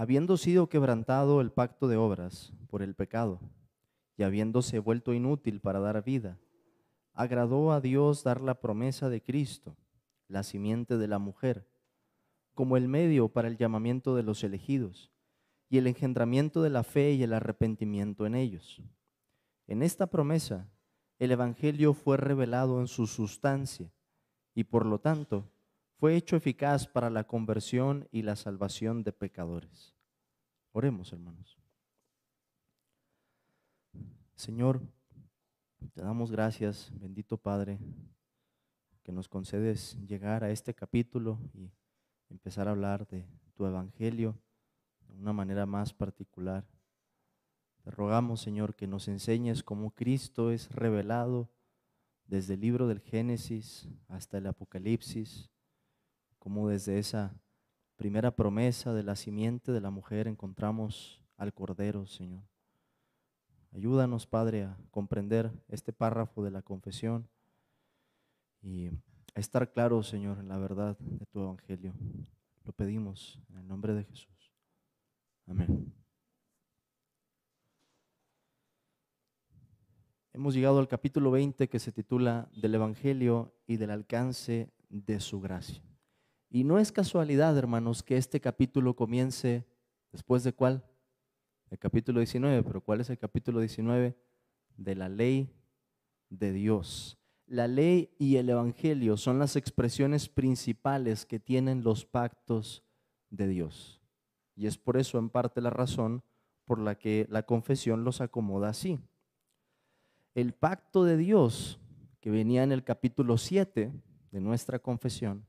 Habiendo sido quebrantado el pacto de obras por el pecado, y habiéndose vuelto inútil para dar vida, agradó a Dios dar la promesa de Cristo, la simiente de la mujer, como el medio para el llamamiento de los elegidos, y el engendramiento de la fe y el arrepentimiento en ellos. En esta promesa, el Evangelio fue revelado en su sustancia, y por lo tanto, fue hecho eficaz para la conversión y la salvación de pecadores. Oremos, hermanos. Señor, te damos gracias, bendito Padre, que nos concedes llegar a este capítulo y empezar a hablar de tu Evangelio de una manera más particular. Te rogamos, Señor, que nos enseñes cómo Cristo es revelado desde el libro del Génesis hasta el Apocalipsis, cómo desde esa primera promesa de la simiente de la mujer encontramos al Cordero, Señor. Ayúdanos, Padre, a comprender este párrafo de la confesión y a estar claros, Señor, en la verdad de tu Evangelio. Lo pedimos en el nombre de Jesús. Amén. Hemos llegado al capítulo 20 que se titula Del Evangelio y del alcance de su gracia. Y no es casualidad, hermanos, que este capítulo comience después de ¿cuál? El capítulo 19, pero ¿cuál es el capítulo 19? De la ley de Dios. La ley y el Evangelio son las expresiones principales que tienen los pactos de Dios. Y es por eso en parte la razón por la que la confesión los acomoda así. El pacto de Dios, que venía en el capítulo 7 de nuestra confesión,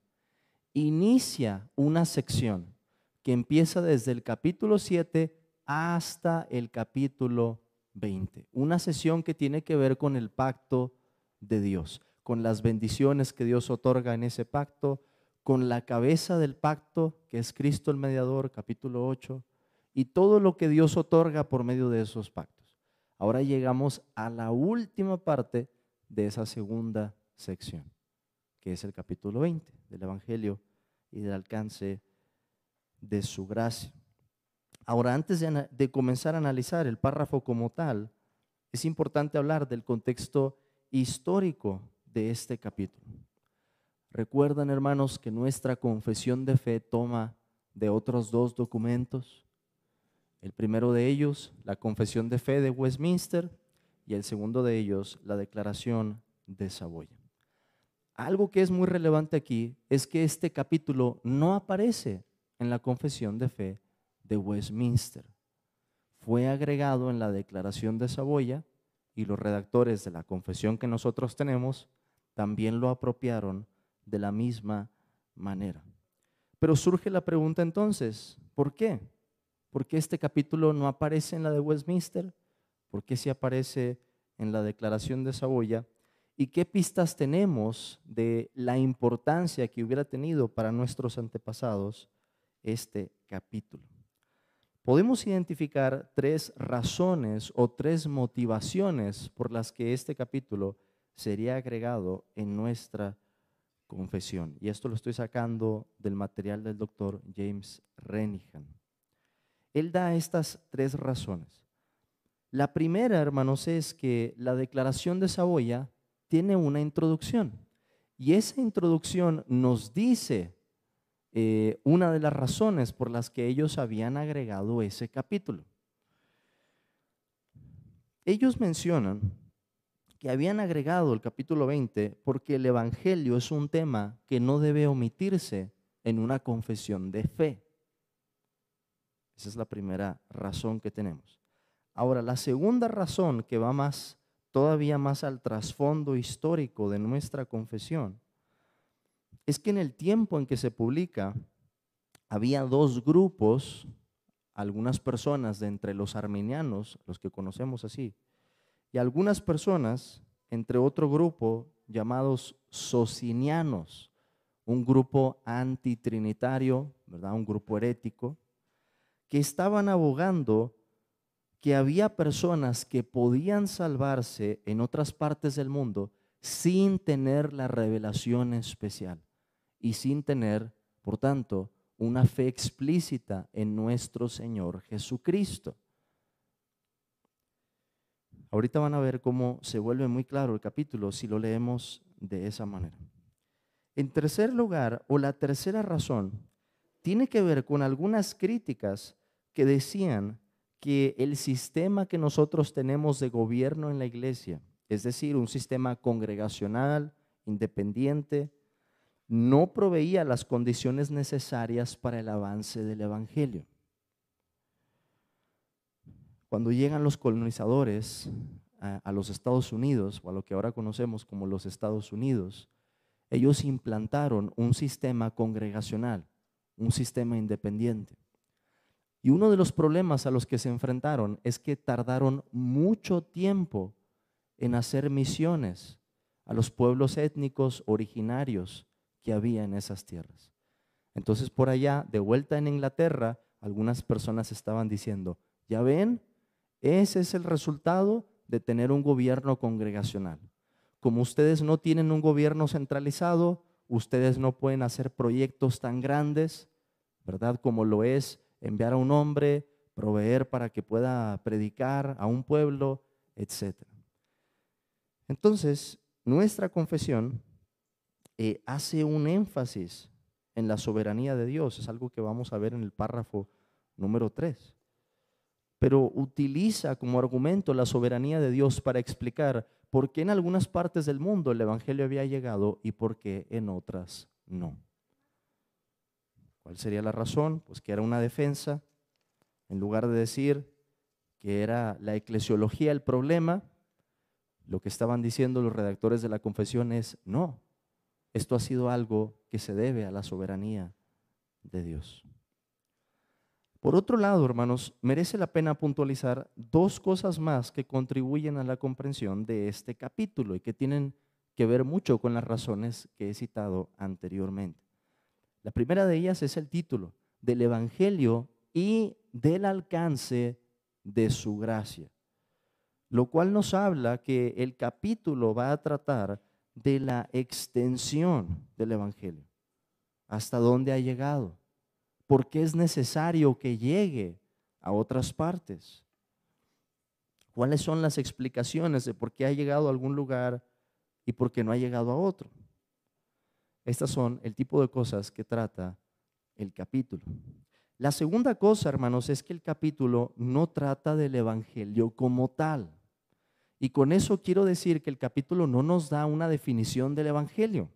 inicia una sección que empieza desde el capítulo 7 hasta el capítulo 20. Una sesión que tiene que ver con el pacto de Dios, con las bendiciones que Dios otorga en ese pacto, con la cabeza del pacto, que es Cristo el mediador, capítulo 8, y todo lo que Dios otorga por medio de esos pactos. Ahora llegamos a la última parte de esa segunda sección, que es el capítulo 20 del Evangelio y del alcance de su gracia. Ahora, antes de comenzar a analizar el párrafo como tal, es importante hablar del contexto histórico de este capítulo. Recuerdan, hermanos, que nuestra confesión de fe toma de otros dos documentos. El primero de ellos, la Confesión de Fe de Westminster, y el segundo de ellos, la Declaración de Saboya. Algo que es muy relevante aquí es que este capítulo no aparece en la Confesión de Fe de Westminster. Fue agregado en la Declaración de Saboya y los redactores de la confesión que nosotros tenemos también lo apropiaron de la misma manera. Pero surge la pregunta entonces, ¿por qué? ¿Por qué este capítulo no aparece en la de Westminster? ¿Por qué sí aparece en la Declaración de Saboya? ¿Y qué pistas tenemos de la importancia que hubiera tenido para nuestros antepasados este capítulo? Podemos identificar tres razones o tres motivaciones por las que este capítulo sería agregado en nuestra confesión. Y esto lo estoy sacando del material del doctor James Renihan. Él da estas tres razones. La primera, hermanos, es que la Declaración de Saboya tiene una introducción. Y esa introducción nos dice una de las razones por las que ellos habían agregado ese capítulo. Ellos mencionan que habían agregado el capítulo 20 porque el Evangelio es un tema que no debe omitirse en una confesión de fe. Esa es la primera razón que tenemos. Ahora, la segunda razón, que va todavía más al trasfondo histórico de nuestra confesión, es que en el tiempo en que se publica había dos grupos, algunas personas de entre los arminianos, los que conocemos así, y algunas personas entre otro grupo llamados socinianos, un grupo antitrinitario, ¿verdad? Un grupo herético, que estaban abogando que había personas que podían salvarse en otras partes del mundo sin tener la revelación especial y sin tener, por tanto, una fe explícita en nuestro Señor Jesucristo. Ahorita van a ver cómo se vuelve muy claro el capítulo si lo leemos de esa manera. En tercer lugar, o la tercera razón, tiene que ver con algunas críticas que decían que el sistema que nosotros tenemos de gobierno en la iglesia, es decir, un sistema congregacional, independiente, no proveía las condiciones necesarias para el avance del evangelio. Cuando llegan los colonizadores a los Estados Unidos, o a lo que ahora conocemos como los Estados Unidos, ellos implantaron un sistema congregacional, un sistema independiente. Y uno de los problemas a los que se enfrentaron es que tardaron mucho tiempo en hacer misiones a los pueblos étnicos originarios que había en esas tierras. Entonces, por allá, de vuelta en Inglaterra, algunas personas estaban diciendo, ¿ya ven? Ese es el resultado de tener un gobierno congregacional. Como ustedes no tienen un gobierno centralizado, ustedes no pueden hacer proyectos tan grandes, ¿verdad? Como lo es enviar a un hombre, proveer para que pueda predicar a un pueblo, etc. Entonces, nuestra confesión hace un énfasis en la soberanía de Dios. Es algo que vamos a ver en el párrafo número 3. Pero utiliza como argumento la soberanía de Dios para explicar por qué en algunas partes del mundo el evangelio había llegado y por qué en otras no. ¿Cuál sería la razón? Pues que era una defensa. En lugar de decir que era la eclesiología el problema, lo que estaban diciendo los redactores de la confesión es, no, esto ha sido algo que se debe a la soberanía de Dios. Por otro lado, hermanos, merece la pena puntualizar dos cosas más que contribuyen a la comprensión de este capítulo y que tienen que ver mucho con las razones que he citado anteriormente. La primera de ellas es el título del Evangelio y del alcance de su gracia, lo cual nos habla que el capítulo va a tratar de la extensión del Evangelio, hasta dónde ha llegado. ¿Por qué es necesario que llegue a otras partes? ¿Cuáles son las explicaciones de por qué ha llegado a algún lugar y por qué no ha llegado a otro? Estas son el tipo de cosas que trata el capítulo. La segunda cosa, hermanos, es que el capítulo no trata del evangelio como tal. Y con eso quiero decir que el capítulo no nos da una definición del evangelio.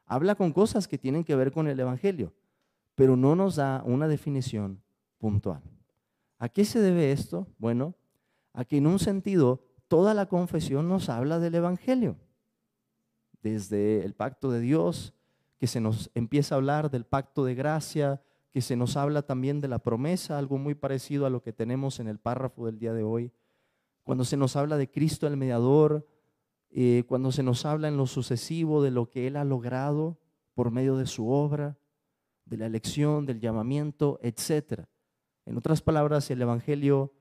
Habla con cosas que tienen que ver con el evangelio, pero no nos da una definición puntual. ¿A qué se debe esto? Bueno, a que en un sentido toda la confesión nos habla del evangelio. Desde el pacto de Dios, que se nos empieza a hablar del pacto de gracia, que se nos habla también de la promesa, algo muy parecido a lo que tenemos en el párrafo del día de hoy. Cuando se nos habla de Cristo el mediador, cuando se nos habla en lo sucesivo de lo que Él ha logrado por medio de su obra, de la elección, del llamamiento, etc. En otras palabras, el evangelio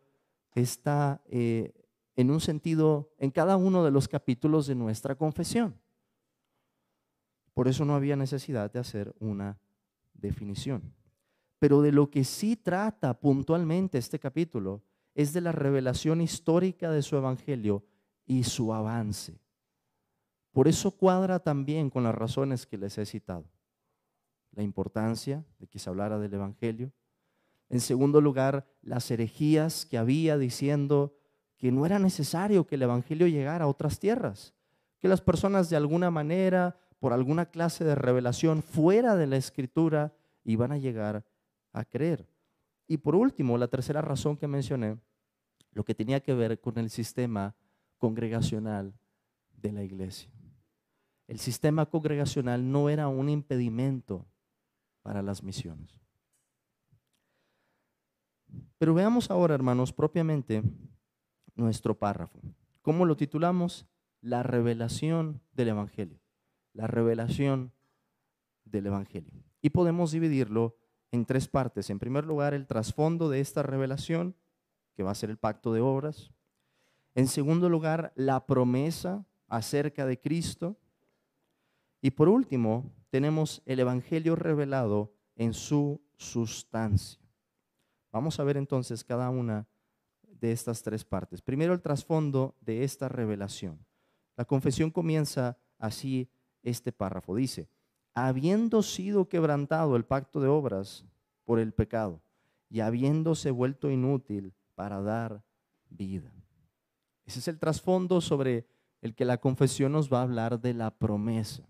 está en un sentido en cada uno de los capítulos de nuestra confesión. Por eso no había necesidad de hacer una definición. Pero de lo que sí trata puntualmente este capítulo es de la revelación histórica de su evangelio y su avance. Por eso cuadra también con las razones que les he citado. La importancia de que se hablara del evangelio. En segundo lugar, las herejías que había diciendo que no era necesario que el evangelio llegara a otras tierras, que las personas de alguna manera, por alguna clase de revelación fuera de la escritura, iban a llegar a creer. Y por último, la tercera razón que mencioné, lo que tenía que ver con el sistema congregacional de la iglesia. El sistema congregacional no era un impedimento para las misiones. Pero veamos ahora, hermanos, propiamente nuestro párrafo. ¿Cómo lo titulamos? La revelación del evangelio. La revelación del evangelio. Y podemos dividirlo en tres partes. En primer lugar, el trasfondo de esta revelación, que va a ser el pacto de obras. En segundo lugar, la promesa acerca de Cristo. Y por último, tenemos el evangelio revelado en su sustancia. Vamos a ver entonces cada una de estas tres partes. Primero, el trasfondo de esta revelación. La confesión comienza así este párrafo. Dice, habiendo sido quebrantado el pacto de obras por el pecado y habiéndose vuelto inútil para dar vida. Ese es el trasfondo sobre el que la confesión nos va a hablar de la promesa.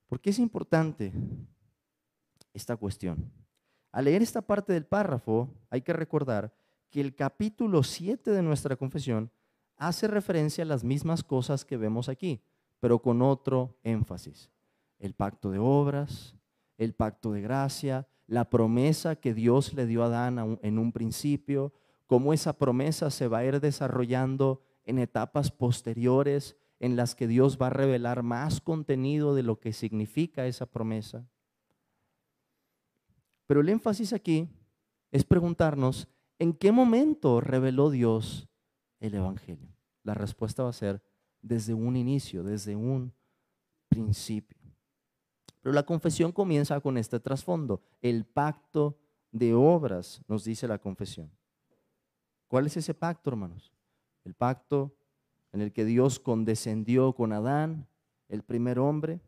¿Por qué es importante esta cuestión? Al leer esta parte del párrafo, hay que recordar que el capítulo 7 de nuestra confesión hace referencia a las mismas cosas que vemos aquí, pero con otro énfasis. El pacto de obras, el pacto de gracia, la promesa que Dios le dio a Adán en un principio, cómo esa promesa se va a ir desarrollando en etapas posteriores en las que Dios va a revelar más contenido de lo que significa esa promesa. Pero el énfasis aquí es preguntarnos, ¿en qué momento reveló Dios el Evangelio? La respuesta va a ser desde un inicio, desde un principio. Pero la confesión comienza con este trasfondo, el pacto de obras, nos dice la confesión. ¿Cuál es ese pacto, hermanos? El pacto en el que Dios condescendió con Adán, el primer hombre,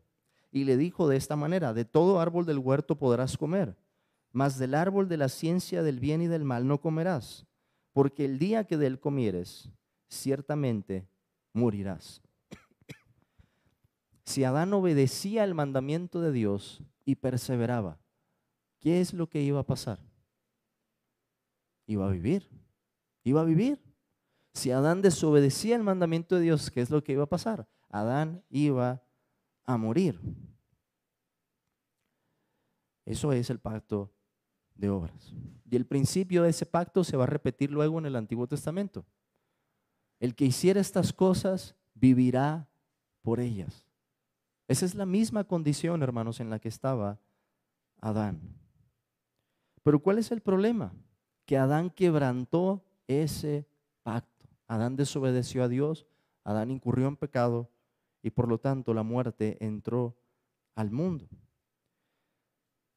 y le dijo de esta manera, de todo árbol del huerto podrás comer, mas del árbol de la ciencia del bien y del mal no comerás, porque el día que de él comieres, ciertamente morirás. Si Adán obedecía el mandamiento de Dios y perseveraba, ¿qué es lo que iba a pasar? Iba a vivir, iba a vivir. Si Adán desobedecía el mandamiento de Dios, ¿qué es lo que iba a pasar? Adán iba a morir. Eso es el pacto de obras. Y el principio de ese pacto se va a repetir luego en el Antiguo Testamento. El que hiciera estas cosas vivirá por ellas. Esa es la misma condición, hermanos, en la que estaba Adán. Pero ¿cuál es el problema? Que Adán quebrantó ese pacto. Adán desobedeció a Dios, Adán incurrió en pecado y por lo tanto la muerte entró al mundo.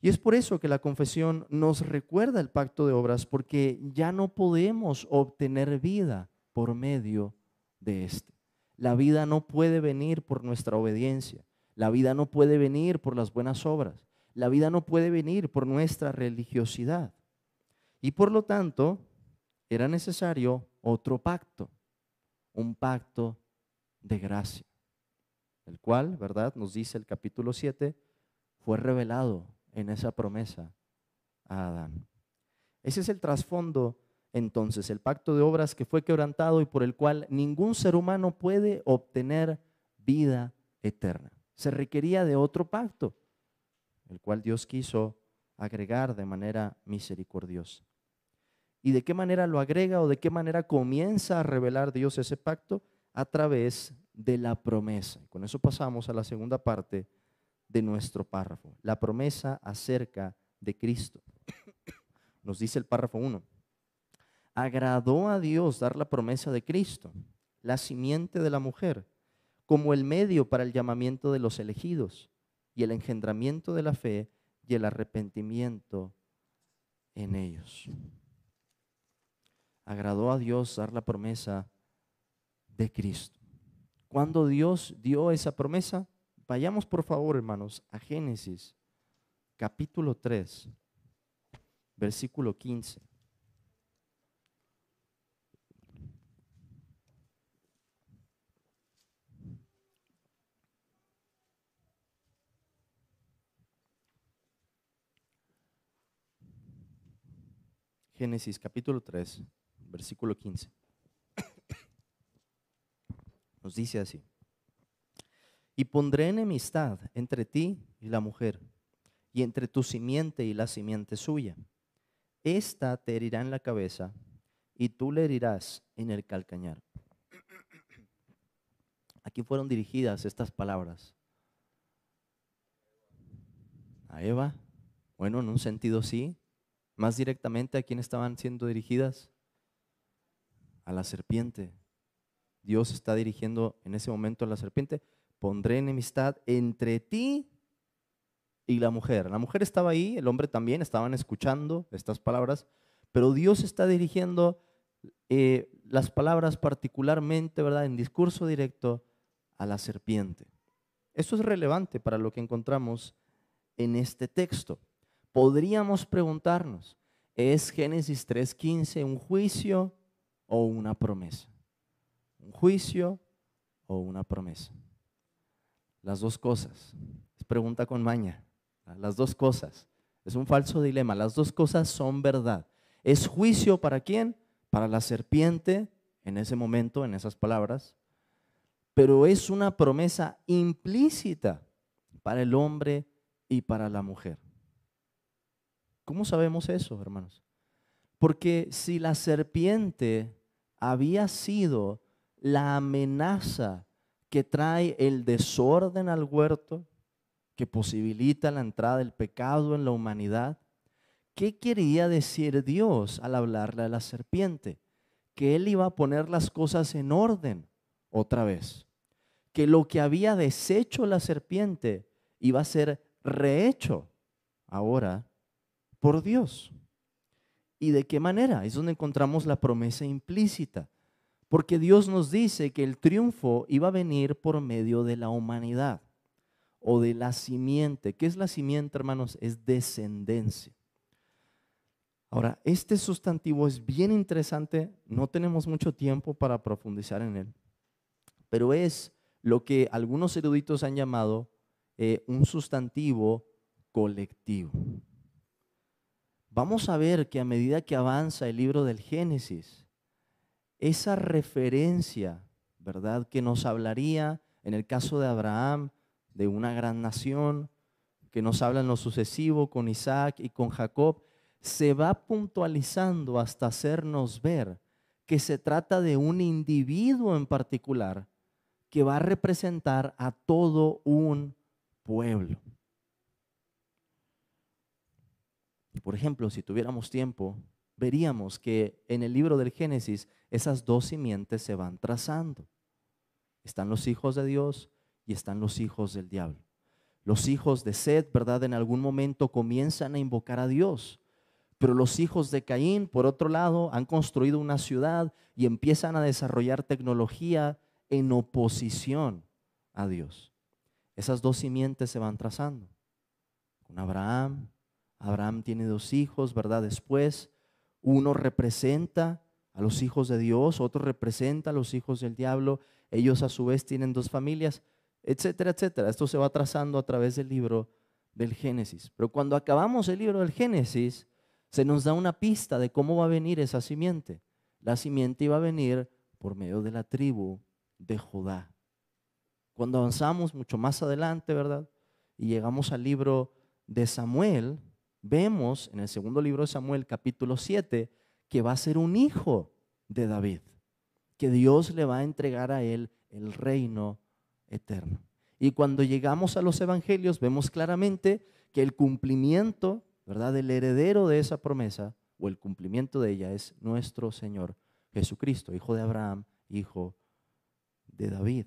Y es por eso que la confesión nos recuerda el pacto de obras, porque ya no podemos obtener vida por medio de este. La vida no puede venir por nuestra obediencia. La vida no puede venir por las buenas obras. La vida no puede venir por nuestra religiosidad. Y por lo tanto, era necesario otro pacto, un pacto de gracia, el cual, ¿verdad? Nos dice el capítulo 7, fue revelado en esa promesa a Adán. Ese es el trasfondo, entonces, el pacto de obras que fue quebrantado y por el cual ningún ser humano puede obtener vida eterna. Se requería de otro pacto, el cual Dios quiso agregar de manera misericordiosa. ¿Y de qué manera lo agrega o de qué manera comienza a revelar Dios ese pacto? A través de la promesa. Con eso pasamos a la segunda parte de nuestro párrafo, la promesa acerca de Cristo. Nos dice el párrafo 1. Agradó a Dios dar la promesa de Cristo, la simiente de la mujer, como el medio para el llamamiento de los elegidos y el engendramiento de la fe y el arrepentimiento en ellos. Agradó a Dios dar la promesa de Cristo. ¿Cuándo Dios dio esa promesa? Vayamos por favor, hermanos, a Génesis capítulo 3, versículo 15. Génesis capítulo 3, versículo 15. Nos dice así: y pondré enemistad entre ti y la mujer, y entre tu simiente y la simiente suya. Esta te herirá en la cabeza, y tú le herirás en el calcañar. Aquí fueron dirigidas estas palabras a Eva. Bueno, en un sentido sí. Más directamente, ¿a quién estaban siendo dirigidas? A la serpiente. Dios está dirigiendo en ese momento a la serpiente. Pondré enemistad entre ti y la mujer. La mujer estaba ahí, el hombre también, estaban escuchando estas palabras, pero Dios está dirigiendo las palabras particularmente, ¿verdad?, en discurso directo a la serpiente. Esto es relevante para lo que encontramos en este texto. Podríamos preguntarnos, ¿es Génesis 3:15 un juicio o una promesa? ¿Un juicio o una promesa? Las dos cosas. Es pregunta con maña. Las dos cosas. Es un falso dilema. Las dos cosas son verdad. ¿Es juicio para quién? Para la serpiente en ese momento, en esas palabras. Pero es una promesa implícita para el hombre y para la mujer. ¿Cómo sabemos eso, hermanos? Porque si la serpiente había sido la amenaza que trae el desorden al huerto, que posibilita la entrada del pecado en la humanidad, ¿qué quería decir Dios al hablarle a la serpiente? Que Él iba a poner las cosas en orden otra vez. Que lo que había deshecho la serpiente iba a ser rehecho ahora por Dios. ¿Y de qué manera? Es donde encontramos la promesa implícita. Porque Dios nos dice que el triunfo iba a venir por medio de la humanidad o de la simiente. ¿Qué es la simiente, hermanos? Es descendencia. Ahora, este sustantivo es bien interesante, no tenemos mucho tiempo para profundizar en él, pero es lo que algunos eruditos han llamado un sustantivo colectivo. Vamos a ver que a medida que avanza el libro del Génesis, esa referencia, ¿verdad?, que nos hablaría en el caso de Abraham, de una gran nación, que nos habla en lo sucesivo con Isaac y con Jacob, se va puntualizando hasta hacernos ver que se trata de un individuo en particular que va a representar a todo un pueblo. Por ejemplo, si tuviéramos tiempo, veríamos que en el libro del Génesis esas dos simientes se van trazando. Están los hijos de Dios y están los hijos del diablo. Los hijos de Set, ¿verdad?, en algún momento comienzan a invocar a Dios. Pero los hijos de Caín, por otro lado, han construido una ciudad y empiezan a desarrollar tecnología en oposición a Dios. Esas dos simientes se van trazando. Con Abraham, Abraham tiene dos hijos, ¿verdad? Después, uno representa a los hijos de Dios, otro representa a los hijos del diablo. Ellos a su vez tienen dos familias, etcétera, etcétera. Esto se va trazando a través del libro del Génesis. Pero cuando acabamos el libro del Génesis, se nos da una pista de cómo va a venir esa simiente. La simiente iba a venir por medio de la tribu de Judá. Cuando avanzamos mucho más adelante, ¿verdad?, y llegamos al libro de Samuel, vemos en el segundo libro de Samuel, capítulo 7, que va a ser un hijo de David, que Dios le va a entregar a él el reino eterno. Y cuando llegamos a los evangelios, vemos claramente que el cumplimiento, ¿verdad?, el heredero de esa promesa o el cumplimiento de ella es nuestro Señor Jesucristo, hijo de Abraham, hijo de David.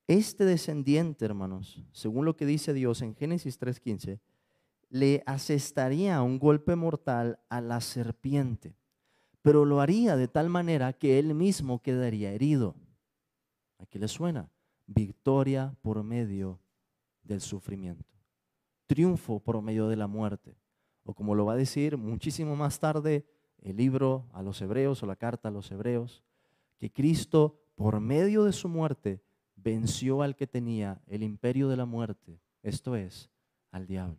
Este descendiente, hermanos, según lo que dice Dios en Génesis 3:15, le asestaría un golpe mortal a la serpiente, pero lo haría de tal manera que él mismo quedaría herido. ¿A qué le suena? Victoria por medio del sufrimiento. Triunfo por medio de la muerte. O como lo va a decir muchísimo más tarde el libro a los Hebreos o la carta a los Hebreos, que Cristo por medio de su muerte venció al que tenía el imperio de la muerte, esto es, al diablo.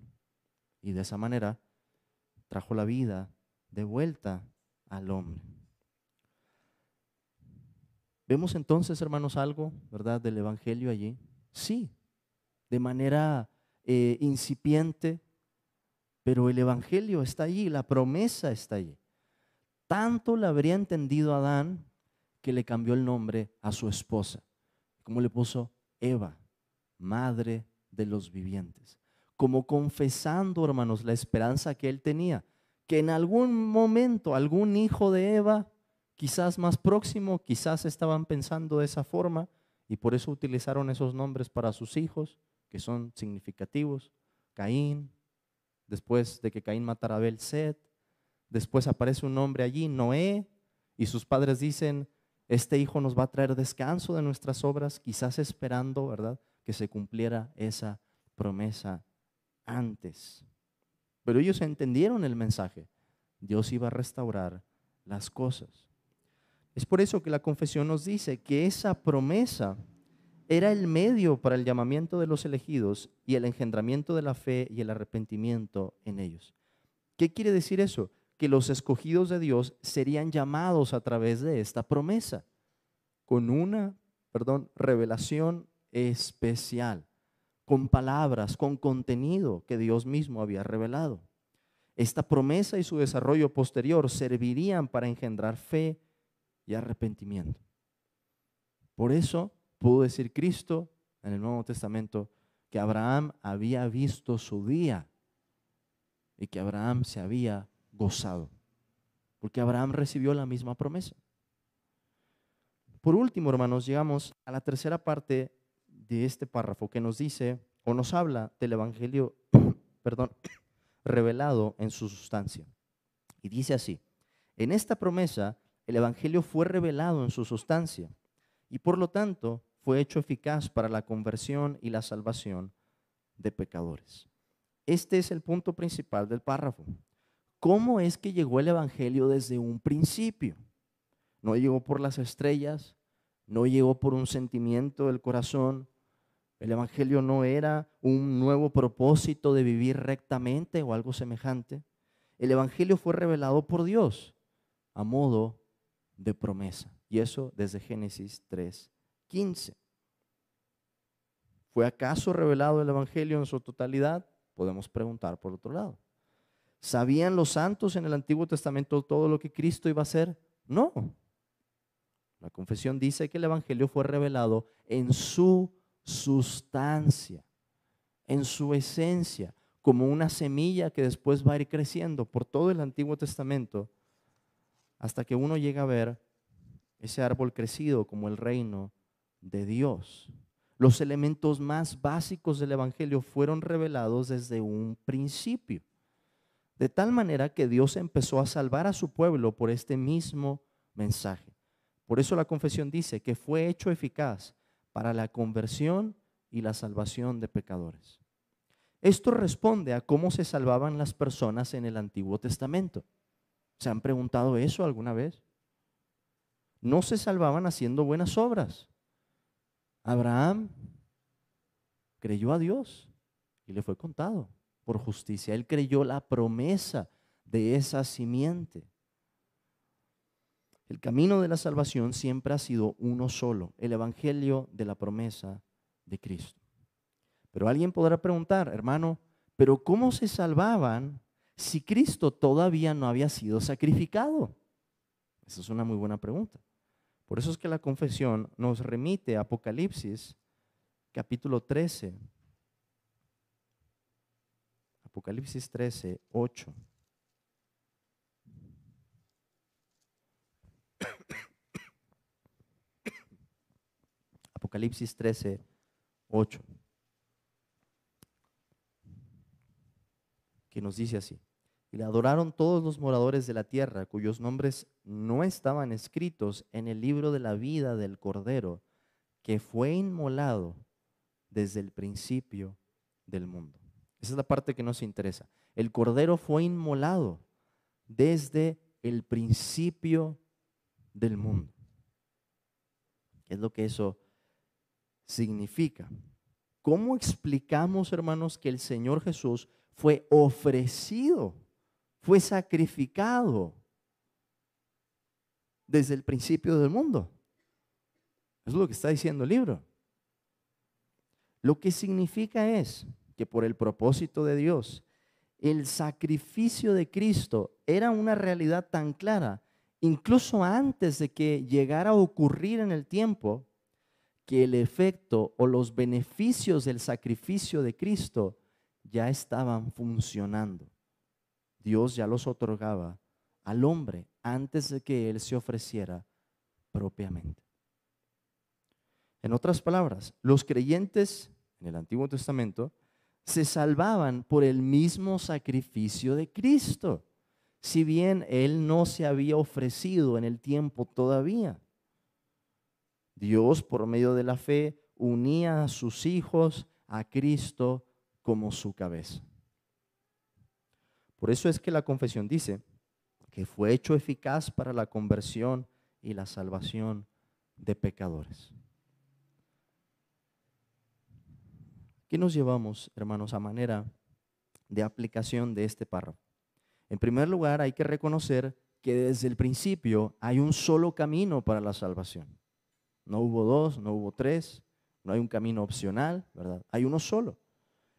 Y de esa manera trajo la vida de vuelta al hombre. ¿Vemos entonces, hermanos, algo, verdad, del evangelio allí? Sí, de manera incipiente, pero el evangelio está allí, la promesa está allí. Tanto la habría entendido Adán que le cambió el nombre a su esposa. ¿Cómo le puso? Eva, madre de los vivientes. Como confesando, hermanos, la esperanza que él tenía, que en algún momento algún hijo de Eva, quizás más próximo, quizás estaban pensando de esa forma y por eso utilizaron esos nombres para sus hijos, que son significativos. Caín, después de que Caín matara a Abel, Set. Después aparece un hombre allí, Noé, y sus padres dicen, este hijo nos va a traer descanso de nuestras obras, quizás esperando, ¿verdad?, que se cumpliera esa promesa antes. Pero ellos entendieron el mensaje. Dios iba a restaurar las cosas. Es por eso que la confesión nos dice que esa promesa era el medio para el llamamiento de los elegidos y el engendramiento de la fe y el arrepentimiento en ellos. ¿Qué quiere decir eso? Que los escogidos de Dios serían llamados a través de esta promesa, con una, revelación especial, con palabras, con contenido que Dios mismo había revelado. Esta promesa y su desarrollo posterior servirían para engendrar fe y arrepentimiento. Por eso pudo decir Cristo en el Nuevo Testamento que Abraham había visto su día y que Abraham se había gozado, porque Abraham recibió la misma promesa. Por último, hermanos, llegamos a la tercera parte de este párrafo que nos dice o nos habla del evangelio, revelado en su sustancia. Y dice así: en esta promesa el evangelio fue revelado en su sustancia y por lo tanto fue hecho eficaz para la conversión y la salvación de pecadores. Este es el punto principal del párrafo. ¿Cómo es que llegó el evangelio desde un principio? No llegó por las estrellas, no llegó por un sentimiento del corazón. El evangelio no era un nuevo propósito de vivir rectamente o algo semejante. El evangelio fue revelado por Dios a modo de promesa. Y eso desde Génesis 3:15. ¿Fue acaso revelado el evangelio en su totalidad? Podemos preguntar por otro lado. ¿Sabían los santos en el Antiguo Testamento todo lo que Cristo iba a hacer? No. La confesión dice que el evangelio fue revelado en su sustancia, en su esencia, como una semilla que después va a ir creciendo por todo el Antiguo Testamento hasta que uno llega a ver ese árbol crecido como el reino de Dios. Los elementos más básicos del evangelio fueron revelados desde un principio, de tal manera que Dios empezó a salvar a su pueblo por este mismo mensaje. Por eso la confesión dice que fue hecho eficaz para la conversión y la salvación de pecadores. Esto responde a cómo se salvaban las personas en el Antiguo Testamento. ¿Se han preguntado eso alguna vez? No se salvaban haciendo buenas obras. Abraham creyó a Dios y le fue contado por justicia. Él creyó la promesa de esa simiente. El camino de la salvación siempre ha sido uno solo, el evangelio de la promesa de Cristo. Pero alguien podrá preguntar, hermano, ¿pero cómo se salvaban si Cristo todavía no había sido sacrificado? Esa es una muy buena pregunta. Por eso es que la confesión nos remite a Apocalipsis capítulo 13. Apocalipsis 13:8. Apocalipsis 13:8. Que nos dice así: y le adoraron todos los moradores de la tierra, cuyos nombres no estaban escritos en el libro de la vida del Cordero, que fue inmolado desde el principio del mundo. Esa es la parte que nos interesa. El Cordero fue inmolado desde el principio del mundo. ¿Qué es lo que eso significa? ¿Cómo explicamos, hermanos, que el Señor Jesús fue ofrecido, fue sacrificado desde el principio del mundo? Eso es lo que está diciendo el libro. Lo que significa es que por el propósito de Dios, el sacrificio de Cristo era una realidad tan clara, incluso antes de que llegara a ocurrir en el tiempo, que el efecto o los beneficios del sacrificio de Cristo ya estaban funcionando. Dios ya los otorgaba al hombre antes de que él se ofreciera propiamente. En otras palabras, los creyentes en el Antiguo Testamento, se salvaban por el mismo sacrificio de Cristo, si bien Él no se había ofrecido en el tiempo todavía. Dios, por medio de la fe, unía a sus hijos a Cristo como su cabeza. Por eso es que la confesión dice que fue hecho eficaz para la conversión y la salvación de pecadores. ¿Qué nos llevamos, hermanos, a manera de aplicación de este párrafo? En primer lugar, hay que reconocer que desde el principio hay un solo camino para la salvación. No hubo dos, no hubo tres, no hay un camino opcional, ¿verdad? Hay uno solo.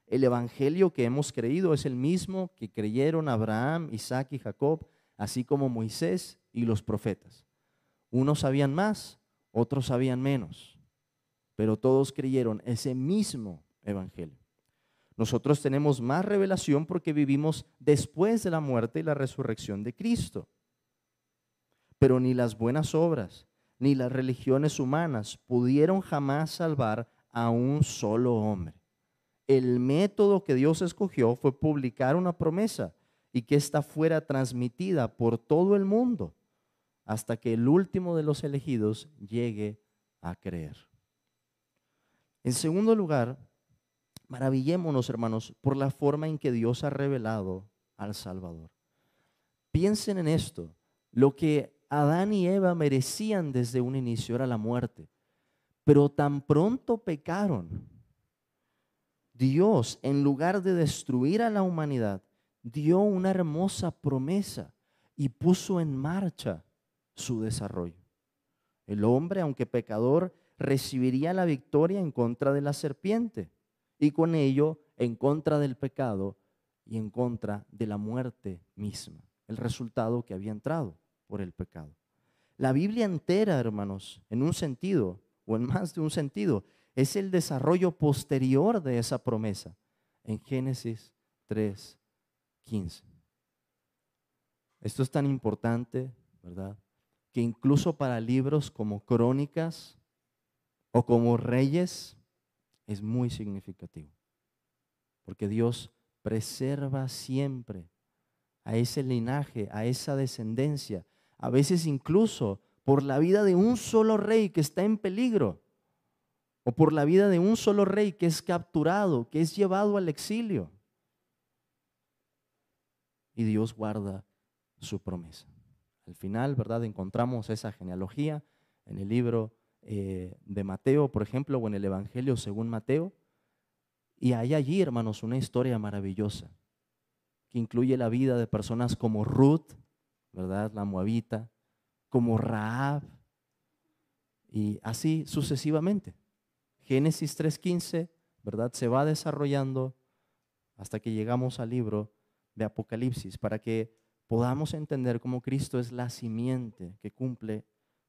El evangelio que hemos creído es el mismo que creyeron Abraham, Isaac y Jacob, así como Moisés y los profetas. Unos sabían más, otros sabían menos, pero todos creyeron ese mismo evangelio. Nosotros tenemos más revelación porque vivimos después de la muerte y la resurrección de Cristo. Pero ni las buenas obras, ni las religiones humanas pudieron jamás salvar a un solo hombre. El método que Dios escogió fue publicar una promesa y que ésta fuera transmitida por todo el mundo hasta que el último de los elegidos llegue a creer. En segundo lugar, maravillémonos, hermanos, por la forma en que Dios ha revelado al Salvador. Piensen en esto. Lo que Adán y Eva merecían desde un inicio era la muerte. Pero tan pronto pecaron, Dios, en lugar de destruir a la humanidad, dio una hermosa promesa y puso en marcha su desarrollo. El hombre, aunque pecador, recibiría la victoria en contra de la serpiente y con ello en contra del pecado y en contra de la muerte misma, el resultado que había entrado por el pecado. La Biblia entera, hermanos, en un sentido o en más de un sentido, es el desarrollo posterior de esa promesa en Génesis 3:15. Esto es tan importante, ¿verdad?, que incluso para libros como Crónicas o como Reyes es muy significativo, porque Dios preserva siempre a ese linaje, a esa descendencia, a veces incluso por la vida de un solo rey que está en peligro, o por la vida de un solo rey que es capturado, que es llevado al exilio. Y Dios guarda su promesa. Al final, ¿verdad?, encontramos esa genealogía en el libro de Mateo, por ejemplo, o en el Evangelio según Mateo. Y hay allí, hermanos, una historia maravillosa que incluye la vida de personas como Ruth, ¿verdad?, la moabita, como Rahab, y así sucesivamente. Génesis 3:15, ¿verdad?, se va desarrollando hasta que llegamos al libro de Apocalipsis, para que podamos entender cómo Cristo es la simiente que cumple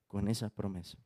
con esa promesa.